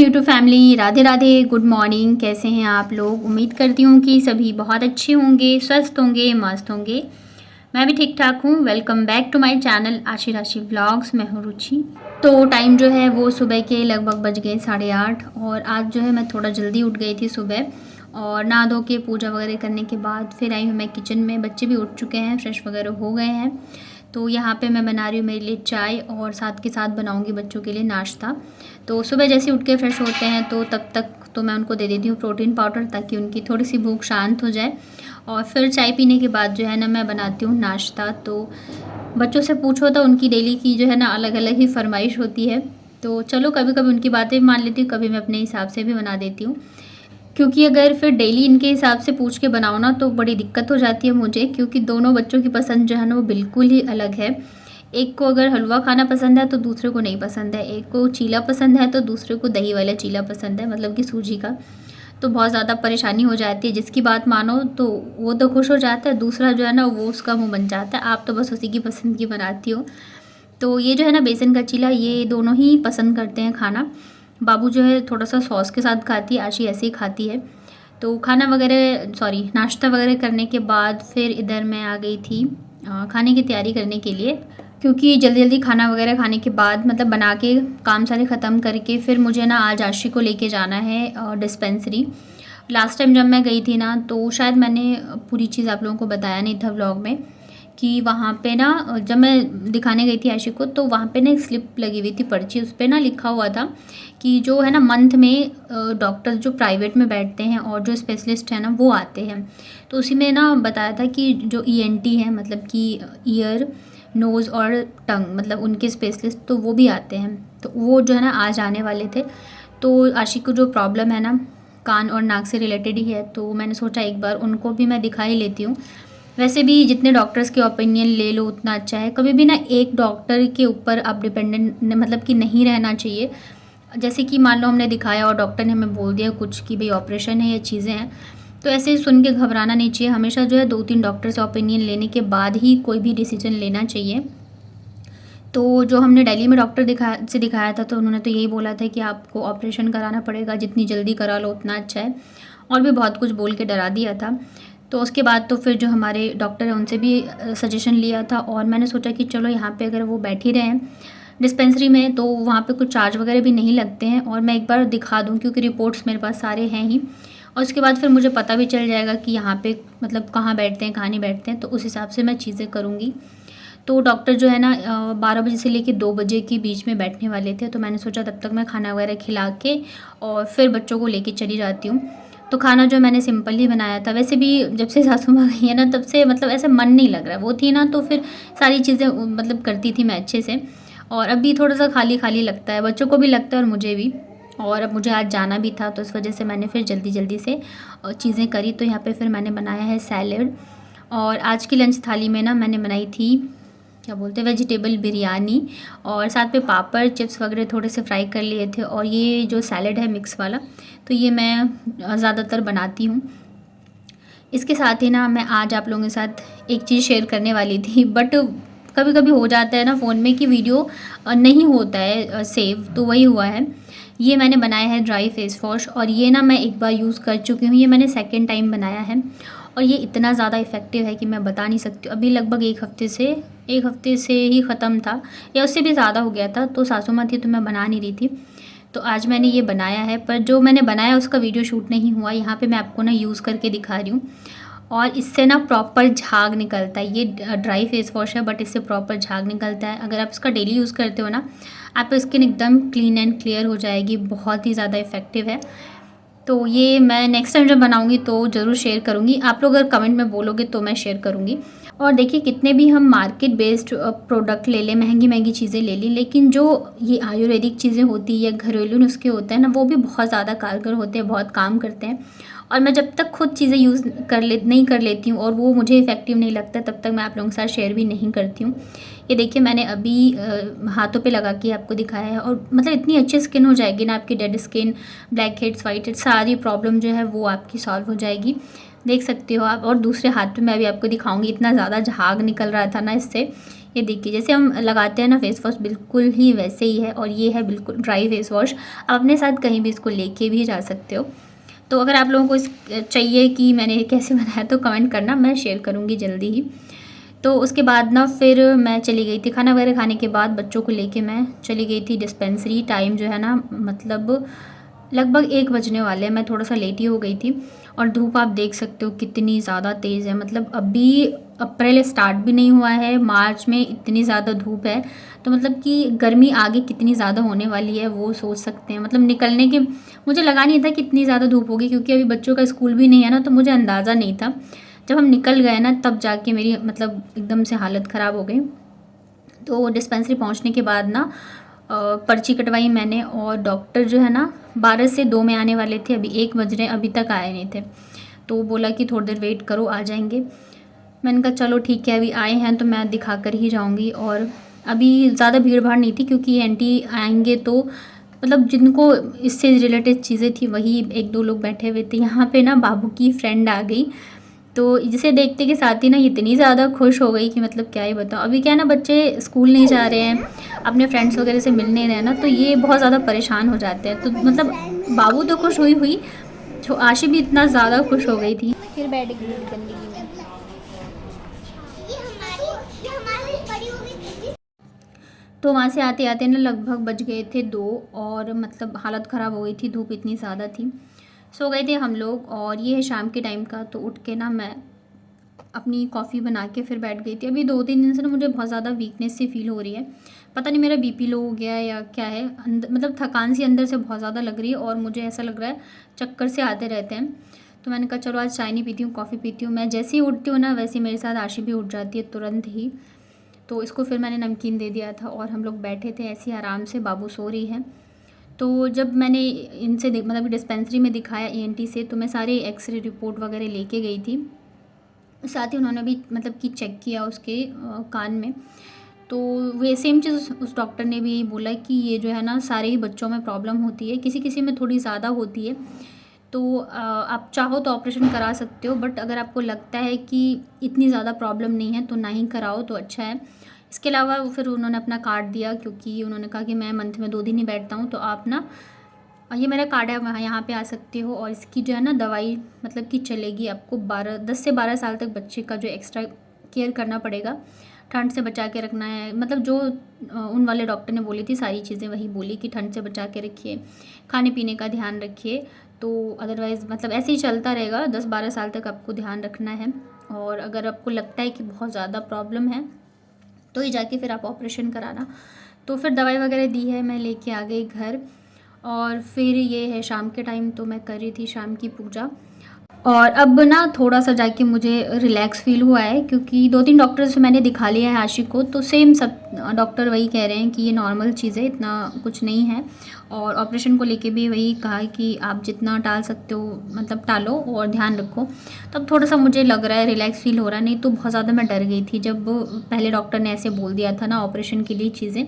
YouTube family, Radhe Radhe, good morning. कैसे हैं आप लोग? उम्मीद करती हूँ कि सभी बहुत अच्छे होंगे, स्वस्थ होंगे, मस्त होंगे। मैं भी ठीक ठाक हूँ। Welcome back to my channel Ashi Rashi vlogs. मैं हूँ रुचि। तो टाइम जो है वो सुबह के लगभग बज गए 8:30 और आज जो है मैं थोड़ा जल्दी उठ गई थी सुबह और नहा धो के पूजा वगैरह करने के बाद फिर आई हूँ मैं किचन में। बच्चे भी उठ चुके हैं, फ्रेश वगैरह हो गए हैं। तो यहाँ पे मैं बना रही हूँ मेरे लिए चाय और साथ के साथ बनाऊँगी बच्चों के लिए नाश्ता। तो सुबह जैसे उठ के फ्रेश होते हैं तो तब तक तो मैं उनको दे देती हूँ प्रोटीन पाउडर, ताकि उनकी थोड़ी सी भूख शांत हो जाए। और फिर चाय पीने के बाद जो है ना मैं बनाती हूँ नाश्ता। तो बच्चों से पूछो तो उनकी डेली की जो है ना अलग अलग ही फरमाइश होती है। तो चलो, कभी कभी उनकी बातें भी मान लेती हूँ, कभी मैं अपने हिसाब से भी बना देती हूँ। क्योंकि अगर फिर डेली इनके हिसाब से पूछ के बनाओ ना तो बड़ी दिक्कत हो जाती है मुझे, क्योंकि दोनों बच्चों की पसंद जो है ना वो बिल्कुल ही अलग है। एक को अगर हलवा खाना पसंद है तो दूसरे को नहीं पसंद है, एक को चीला पसंद है तो दूसरे को दही वाला चीला पसंद है, मतलब कि सूजी का। तो बहुत ज़्यादा परेशानी हो जाती है। जिसकी बात मानो तो वो तो खुश हो जाता है, दूसरा जो है ना वो उसका मुँह बन जाता है। आप तो बस उसी की पसंद की बनाती हो। तो ये जो है ना बेसन का चीला, ये दोनों ही पसंद करते हैं खाना। बाबू जो है थोड़ा सा सॉस के साथ खाती है, आशी ऐसे ही खाती है। तो खाना वगैरह नाश्ता वगैरह करने के बाद फिर इधर मैं आ गई थी खाने की तैयारी करने के लिए। क्योंकि जल्दी जल्दी खाना वगैरह खाने के बाद, मतलब बना के काम सारे ख़त्म करके, फिर मुझे ना आज आशी को लेके जाना है डिस्पेंसरी। लास्ट टाइम जब मैं गई थी ना तो शायद मैंने पूरी चीज़ आप लोगों को बताया नहीं था व्लॉग में, कि वहाँ पे ना जब मैं दिखाने गई थी आशी को तो वहाँ पे ना एक स्लिप लगी हुई थी, पर्ची। उस पर ना लिखा हुआ था कि जो है ना मंथ में डॉक्टर जो प्राइवेट में बैठते हैं और जो स्पेशलिस्ट है ना वो आते हैं। तो उसी में ना बताया था कि जो ईएनटी है, मतलब कि ईयर नोज़ और टंग, मतलब उनके स्पेशलिस्ट तो वो भी आते हैं। तो वो जो है ना आज आने वाले थे। तो आशी को जो प्रॉब्लम है ना कान और नाक से रिलेटेड ही है, तो मैंने सोचा एक बार उनको भी मैं दिखा ही लेती हूँ। वैसे भी जितने डॉक्टर्स के ओपिनियन ले लो उतना अच्छा है। कभी भी ना एक डॉक्टर के ऊपर आप डिपेंडेंट मतलब कि नहीं रहना चाहिए। जैसे कि मान लो हमने दिखाया और डॉक्टर ने हमें बोल दिया कुछ कि भाई ऑपरेशन है, ये चीज़ें हैं, तो ऐसे सुन के घबराना नहीं चाहिए। हमेशा जो है 2-3 डॉक्टर से ओपिनियन लेने के बाद ही कोई भी डिसीजन लेना चाहिए। तो जो हमने दिल्ली में डॉक्टर दिखाया था तो उन्होंने तो यही बोला था कि आपको ऑपरेशन कराना पड़ेगा, जितनी जल्दी करा लो उतना अच्छा है। और भी बहुत कुछ बोल के डरा दिया था। तो उसके बाद तो फिर जो हमारे डॉक्टर हैं उनसे भी सजेशन लिया था और मैंने सोचा कि चलो यहाँ पे अगर वो बैठ ही रहे हैं डिस्पेंसरी में तो वहाँ पे कुछ चार्ज वगैरह भी नहीं लगते हैं और मैं एक बार दिखा दूँ, क्योंकि रिपोर्ट्स मेरे पास सारे हैं ही। और उसके बाद फिर मुझे पता भी चल जाएगा कि यहाँ पे मतलब कहाँ बैठते हैं, कहाँ नहीं बैठते हैं, तो उस हिसाब से मैं चीज़ें करूँगी। तो डॉक्टर जो है ना 12 बजे से लेकर 2 बजे के बीच में बैठने वाले थे, तो मैंने सोचा तब तक मैं खाना वगैरह खिला के और फिर बच्चों को लेके चली जाती हूँ। तो खाना जो मैंने सिंपल ही बनाया था। वैसे भी जब से सासू माँ गई है ना तब से मतलब ऐसा मन नहीं लग रहा है। वो थी ना तो फिर सारी चीज़ें मतलब करती थी मैं अच्छे से, और अभी थोड़ा सा खाली खाली लगता है, बच्चों को भी लगता है और मुझे भी। और अब मुझे आज जाना भी था तो इस वजह से मैंने फिर जल्दी जल्दी से चीज़ें करी। तो यहाँ पे फिर मैंने बनाया है सैलेड, और आज की लंच थाली में ना मैंने बनाई थी क्या बोलते हैं वेजिटेबल बिरयानी, और साथ में पापड़ चिप्स वगैरह थोड़े से फ्राई कर लिए थे। और ये जो सैलेड है मिक्स वाला, तो ये मैं ज़्यादातर बनाती हूँ। इसके साथ ही ना मैं आज आप लोगों के साथ एक चीज़ शेयर करने वाली थी, बट कभी कभी हो जाता है ना फ़ोन में कि वीडियो नहीं होता है सेव, तो वही हुआ है। ये मैंने बनाया है ड्राई फेस वॉश, और ये ना मैं एक बार यूज़ कर चुकी हूँ, ये मैंने सेकेंड टाइम बनाया है। और ये इतना ज़्यादा इफ़ेक्टिव है कि मैं बता नहीं सकती। अभी लगभग एक हफ़्ते से ही ख़त्म था, या उससे भी ज़्यादा हो गया था। तो सासू माँ थी तो मैं बना नहीं रही थी, तो आज मैंने ये बनाया है। पर जो मैंने बनाया उसका वीडियो शूट नहीं हुआ। यहाँ पे मैं आपको ना यूज़ करके दिखा रही हूँ, और इससे ना प्रॉपर झाग निकलता है। ये ड्राई फेस वॉश है बट इससे प्रॉपर झाग निकलता है। अगर आप इसका डेली यूज़ करते हो ना, आपकी स्किन एकदम क्लीन एंड क्लियर हो जाएगी। बहुत ही ज़्यादा इफ़ेक्टिव है। तो ये मैं नेक्स्ट टाइम जब बनाऊंगी तो ज़रूर शेयर करूंगी। आप लोग अगर कमेंट में बोलोगे तो मैं शेयर करूंगी। और देखिए, कितने भी हम मार्केट बेस्ड प्रोडक्ट ले लें, महंगी महंगी चीज़ें ले लें, लेकिन जो ये आयुर्वेदिक चीज़ें होती है या घरेलू नुस्खे होते हैं ना, वो भी बहुत ज़्यादा कारगर होते हैं, बहुत काम करते हैं। और मैं जब तक खुद चीज़ें यूज़ नहीं कर लेती हूँ और वो मुझे इफ़ेक्टिव नहीं लगता, तब तक मैं आप लोगों के साथ शेयर भी नहीं करती हूँ। ये देखिए, मैंने अभी हाथों पे लगा के आपको दिखाया है, और मतलब इतनी अच्छी स्किन हो जाएगी ना आपकी। Dead skin, black heads, white heads, सारी प्रॉब्लम जो है वो आपकी सॉल्व हो जाएगी। देख सकते हो आप। और दूसरे हाथ पे मैं अभी आपको दिखाऊंगी, इतना ज़्यादा झाग निकल रहा था ना इससे ये देखिए जैसे हम लगाते हैं ना फेस वॉश, बिल्कुल ही वैसे ही है। और ये है बिल्कुल ड्राई फेस वॉश। आप अपने साथ कहीं भी इसको लेके भी जा सकते हो। तो अगर आप लोगों को इस चाहिए कि मैंने कैसे बनाया तो कमेंट करना, मैं शेयर करूँगी जल्दी ही। तो उसके बाद ना फिर मैं चली गई थी, खाना वगैरह खाने के बाद बच्चों को लेके मैं चली गई थी डिस्पेंसरी। टाइम जो है ना मतलब लगभग 1 बजने वाले हैं, मैं थोड़ा सा लेट ही हो गई थी। और धूप आप देख सकते हो कितनी ज़्यादा तेज़ है, मतलब अभी अप्रैल स्टार्ट भी नहीं हुआ है, मार्च में इतनी ज़्यादा धूप है। तो मतलब कि गर्मी आगे कितनी ज़्यादा होने वाली है वो सोच सकते हैं। मतलब निकलने के मुझे लगा नहीं था कि इतनी ज़्यादा धूप होगी, क्योंकि अभी बच्चों का स्कूल भी नहीं है ना, तो मुझे अंदाज़ा नहीं था। जब हम निकल गए ना तब जाके मेरी मतलब एकदम से हालत ख़राब हो गई। तो डिस्पेंसरी पहुंचने के बाद ना पर्ची कटवाई मैंने, और डॉक्टर जो है ना 12 से 2 में आने वाले थे, अभी 1 बज रहे अभी तक आए नहीं थे। तो बोला कि थोड़ी देर वेट करो आ जाएंगे। मैंने कहा चलो ठीक है, अभी आए हैं तो मैं दिखा कर ही जाऊंगी। और अभी ज़्यादा भीड़ भाड़ नहीं थी, क्योंकि आंटी आएंगे तो मतलब जिनको इससे रिलेटेड चीज़ें थी वही 1-2 लोग बैठे हुए थे। यहाँ पे ना बाबू की फ्रेंड आ गई, तो जिसे देखते के साथ ही ना इतनी ज़्यादा खुश हो गई कि मतलब क्या ही बताऊँ। अभी क्या है ना, बच्चे स्कूल नहीं जा रहे हैं, अपने फ्रेंड्स वगैरह से मिलने रहे ना, तो ये बहुत ज़्यादा परेशान हो जाते हैं। तो मतलब बाबू तो खुश हुई हुई, जो आशी भी इतना ज़्यादा खुश हो गई थी। फिर बैठ गई गंदगी में। तो वहाँ से आते आते ना लगभग बज गए थे 2, और मतलब हालत ख़राब हो गई थी, धूप इतनी ज़्यादा थी। सो गए थे हम लोग। और ये है शाम के टाइम का, तो उठ के ना मैं अपनी कॉफ़ी बना के फिर बैठ गई थी। अभी 2-3 दिन से ना मुझे बहुत ज़्यादा वीकनेस सी फील हो रही है, पता नहीं मेरा बीपी लो हो गया है या क्या है। मतलब थकान सी अंदर से बहुत ज़्यादा लग रही है, और मुझे ऐसा लग रहा है चक्कर से आते रहते हैं। तो मैंने कहा चलो आज चाय नहीं पीती हूँ, कॉफ़ी पीती हूँ। मैं जैसे ही उठती हूँ ना वैसे ही मेरे साथ आशी भी उठ जाती है तुरंत ही। तो इसको फिर मैंने नमकीन दे दिया था, और हम लोग बैठे थे ऐसे ही आराम से, बाबू सो रही है। तो जब मैंने इनसे मतलब डिस्पेंसरी में दिखाया ईएनटी से, तो मैं सारे एक्सरे रिपोर्ट वगैरह लेके गई थी। साथ ही उन्होंने भी मतलब कि चेक किया उसके कान में। तो वे सेम चीज़ उस डॉक्टर ने भी बोला कि ये जो है ना सारे ही बच्चों में प्रॉब्लम होती है, किसी किसी में थोड़ी ज़्यादा होती है। तो आप चाहो तो ऑपरेशन करा सकते हो, बट अगर आपको लगता है कि इतनी ज़्यादा प्रॉब्लम नहीं है तो ना ही कराओ तो अच्छा है। इसके अलावा फिर उन्होंने अपना कार्ड दिया, क्योंकि उन्होंने कहा कि मैं मंथ में 2 दिन ही बैठता हूँ, तो आप ना ये मेरा कार्ड है, वहाँ यहाँ पे आ सकते हो। और इसकी जो है ना दवाई मतलब कि चलेगी आपको 10 से 12 साल तक। बच्चे का जो एक्स्ट्रा केयर करना पड़ेगा, ठंड से बचा के रखना है, मतलब जो उन वाले डॉक्टर ने बोली थी सारी चीज़ें वही बोली कि ठंड से बचा के रखिए, खाने पीने का ध्यान रखिए। तो अदरवाइज़ मतलब ऐसे ही चलता रहेगा, 10-12 साल तक आपको ध्यान रखना है। और अगर आपको लगता है कि बहुत ज़्यादा प्रॉब्लम है तो ही जाके फिर आप ऑपरेशन कराना। तो फिर दवाई वगैरह दी है, मैं लेके आ गई घर। और फिर ये है शाम के टाइम, तो मैं कर रही थी शाम की पूजा। और अब ना थोड़ा सा जाके मुझे रिलैक्स फील हुआ है, क्योंकि 2-3 डॉक्टर से मैंने दिखा लिया है आशी को, तो सेम सब डॉक्टर वही कह रहे हैं कि ये नॉर्मल चीज़ है, इतना कुछ नहीं है। और ऑपरेशन को लेके भी वही कहा है कि आप जितना टाल सकते हो मतलब टालो और ध्यान रखो। तब थोड़ा सा मुझे लग रहा है रिलैक्स फील हो रहा है, नहीं तो बहुत ज़्यादा मैं डर गई थी जब पहले डॉक्टर ने ऐसे बोल दिया था ना ऑपरेशन के लिए चीज़ें।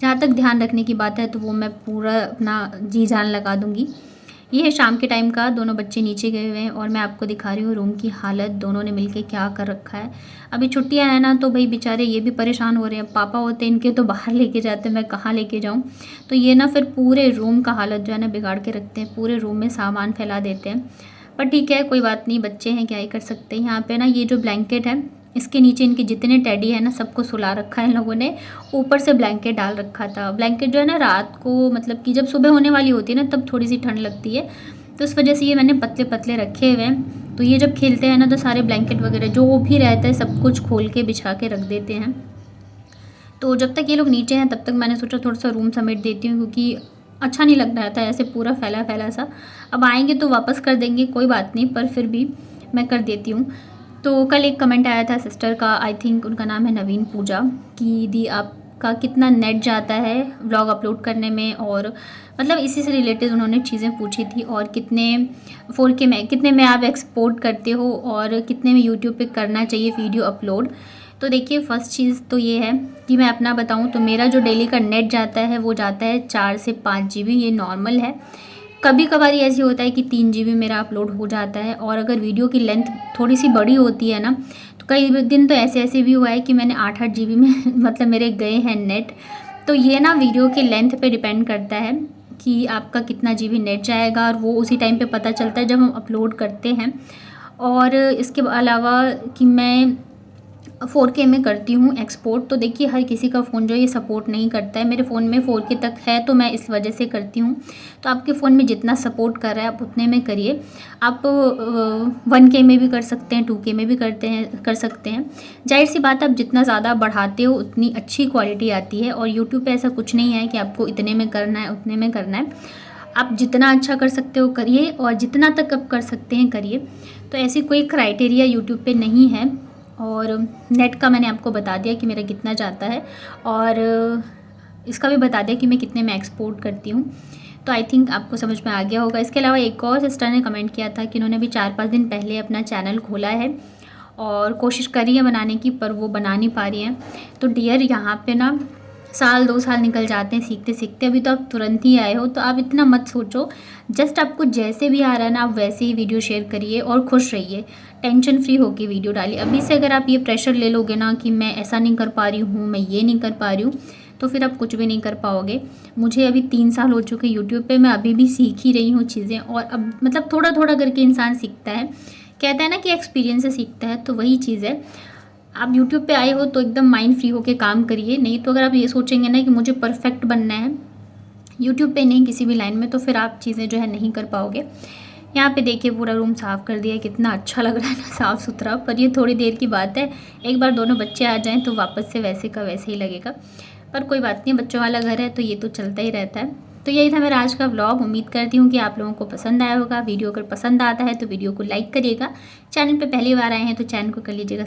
जहाँ तक ध्यान रखने की बात है तो वो मैं पूरा अपना जी जान लगा दूँगी। ये है शाम के टाइम का, दोनों बच्चे नीचे गए हुए हैं, और मैं आपको दिखा रही हूँ रूम की हालत, दोनों ने मिलके क्या कर रखा है। अभी छुट्टियां हैं ना, तो भाई बेचारे ये भी परेशान हो रहे हैं। पापा होते इनके तो बाहर लेके जाते, मैं कहाँ लेके जाऊँ। तो ये ना फिर पूरे रूम का हालत जो है ना बिगाड़ के रखते हैं, पूरे रूम में सामान फैला देते हैं। पर ठीक है, कोई बात नहीं, बच्चे हैं, क्या ही कर सकते हैं। यहाँ पे ना ये जो ब्लैंकेट है, इसके नीचे इनके जितने टेडी है ना सबको सुला रखा है इन लोगों ने, ऊपर से ब्लैंकेट डाल रखा था। ब्लैंकेट जो है ना रात को मतलब कि जब सुबह होने वाली होती है ना तब थोड़ी सी ठंड लगती है, तो इस वजह से ये मैंने पतले पतले रखे हुए हैं। तो ये जब खेलते हैं ना तो सारे ब्लैंकेट वगैरह जो भी रहता है सब कुछ खोल के बिछा के रख देते हैं। तो जब तक ये लोग नीचे हैं तब तक मैंने सोचा थोड़ा सा रूम समेट देती हूँ, क्योंकि अच्छा नहीं लग रहा था ऐसे पूरा फैला फैला सा। अब आएंगे तो वापस कर देंगे, कोई बात नहीं, पर फिर भी मैं कर देती हूँ। तो कल एक कमेंट आया था सिस्टर का, आई थिंक उनका नाम है नवीन पूजा, कि दीदी आपका कितना नेट जाता है व्लॉग अपलोड करने में, और मतलब इसी से रिलेटेड उन्होंने चीज़ें पूछी थी। और कितने 4K में कितने में आप एक्सपोर्ट करते हो, और कितने में यूट्यूब पे करना चाहिए वीडियो अपलोड। तो देखिए फर्स्ट चीज़ तो ये है कि मैं अपना बताऊं तो मेरा जो डेली का नेट जाता है वो जाता है 4 से 5 GB, ये नॉर्मल है। कभी कभार ऐसी होता है कि 3 GB मेरा अपलोड हो जाता है। और अगर वीडियो की लेंथ थोड़ी सी बड़ी होती है ना, तो कई दिन तो ऐसे ऐसे भी हुआ है कि मैंने 8-8 GB में मतलब मेरे गए हैं नेट। तो ये ना वीडियो के लेंथ पे डिपेंड करता है कि आपका कितना GB नेट जाएगा, और वो उसी टाइम पे पता चलता है जब हम अपलोड करते हैं। और इसके अलावा कि मैं 4K में करती हूँ एक्सपोर्ट, तो देखिए हर किसी का फ़ोन जो है ये सपोर्ट नहीं करता है। मेरे फ़ोन में 4K तक है, तो मैं इस वजह से करती हूँ। तो आपके फ़ोन में जितना सपोर्ट कर रहा है आप उतने में करिए। आप 1K में भी कर सकते हैं, 2K में भी कर सकते हैं। जाहिर सी बात है, आप जितना ज़्यादा बढ़ाते हो उतनी अच्छी क्वालिटी आती है। और यूट्यूब पर ऐसा कुछ नहीं है कि आपको इतने में करना है, उतने में करना है। आप जितना अच्छा कर सकते हो करिए, और जितना तक आप कर सकते हैं करिए। तो ऐसी कोई क्राइटेरिया यूट्यूब पे नहीं है। और नेट का मैंने आपको बता दिया कि मेरा कितना जाता है, और इसका भी बता दिया कि मैं कितने में एक्सपोर्ट करती हूँ। तो आई थिंक आपको समझ में आ गया होगा। इसके अलावा एक और सिस्टर ने कमेंट किया था कि उन्होंने भी 4-5 दिन पहले अपना चैनल खोला है और कोशिश करी है बनाने की, पर वो बना नहीं पा रही हैं। तो डियर, यहाँ पे ना 1-2 साल निकल जाते हैं सीखते सीखते। अभी तो आप तुरंत ही आए हो, तो आप इतना मत सोचो। जस्ट आपको जैसे भी आ रहा है ना, आप वैसे ही वीडियो शेयर करिए और खुश रहिए। टेंशन फ्री होकर वीडियो डालिए। अभी से अगर आप ये प्रेशर ले लोगे ना कि मैं ऐसा नहीं कर पा रही हूँ, मैं ये नहीं कर पा रही हूँ, तो फिर आप कुछ भी नहीं कर पाओगे। मुझे अभी 3 साल हो चुके यूट्यूब पे, मैं अभी भी सीख ही रही हूँ चीज़ें। और अब मतलब थोड़ा थोड़ा करके इंसान सीखता है। कहता है ना कि एक्सपीरियंस से सीखता है, तो वही चीज़ है। आप यूट्यूब पे आए हो तो एकदम माइंड फ्री होके काम करिए। नहीं तो अगर आप ये सोचेंगे ना कि मुझे परफेक्ट बनना है यूट्यूब पे नहीं किसी भी लाइन में, तो फिर आप चीज़ें जो है नहीं कर पाओगे। यहाँ पे देखिए पूरा रूम साफ़ कर दिया है, कितना अच्छा लग रहा है ना साफ़ सुथरा। पर ये थोड़ी देर की बात है, एक बार दोनों बच्चे आ जाएं तो वापस से वैसे का वैसे ही लगेगा। पर कोई बात नहीं, बच्चों वाला घर है तो ये तो चलता ही रहता है। तो यही था मेरा आज का व्लॉग। उम्मीद करती हूँ कि आप लोगों को पसंद आया होगा। वीडियो अगर पसंद आता है तो वीडियो को लाइक करिएगा। चैनल पे पहली बार आए हैं तो चैनल को कर लीजिएगा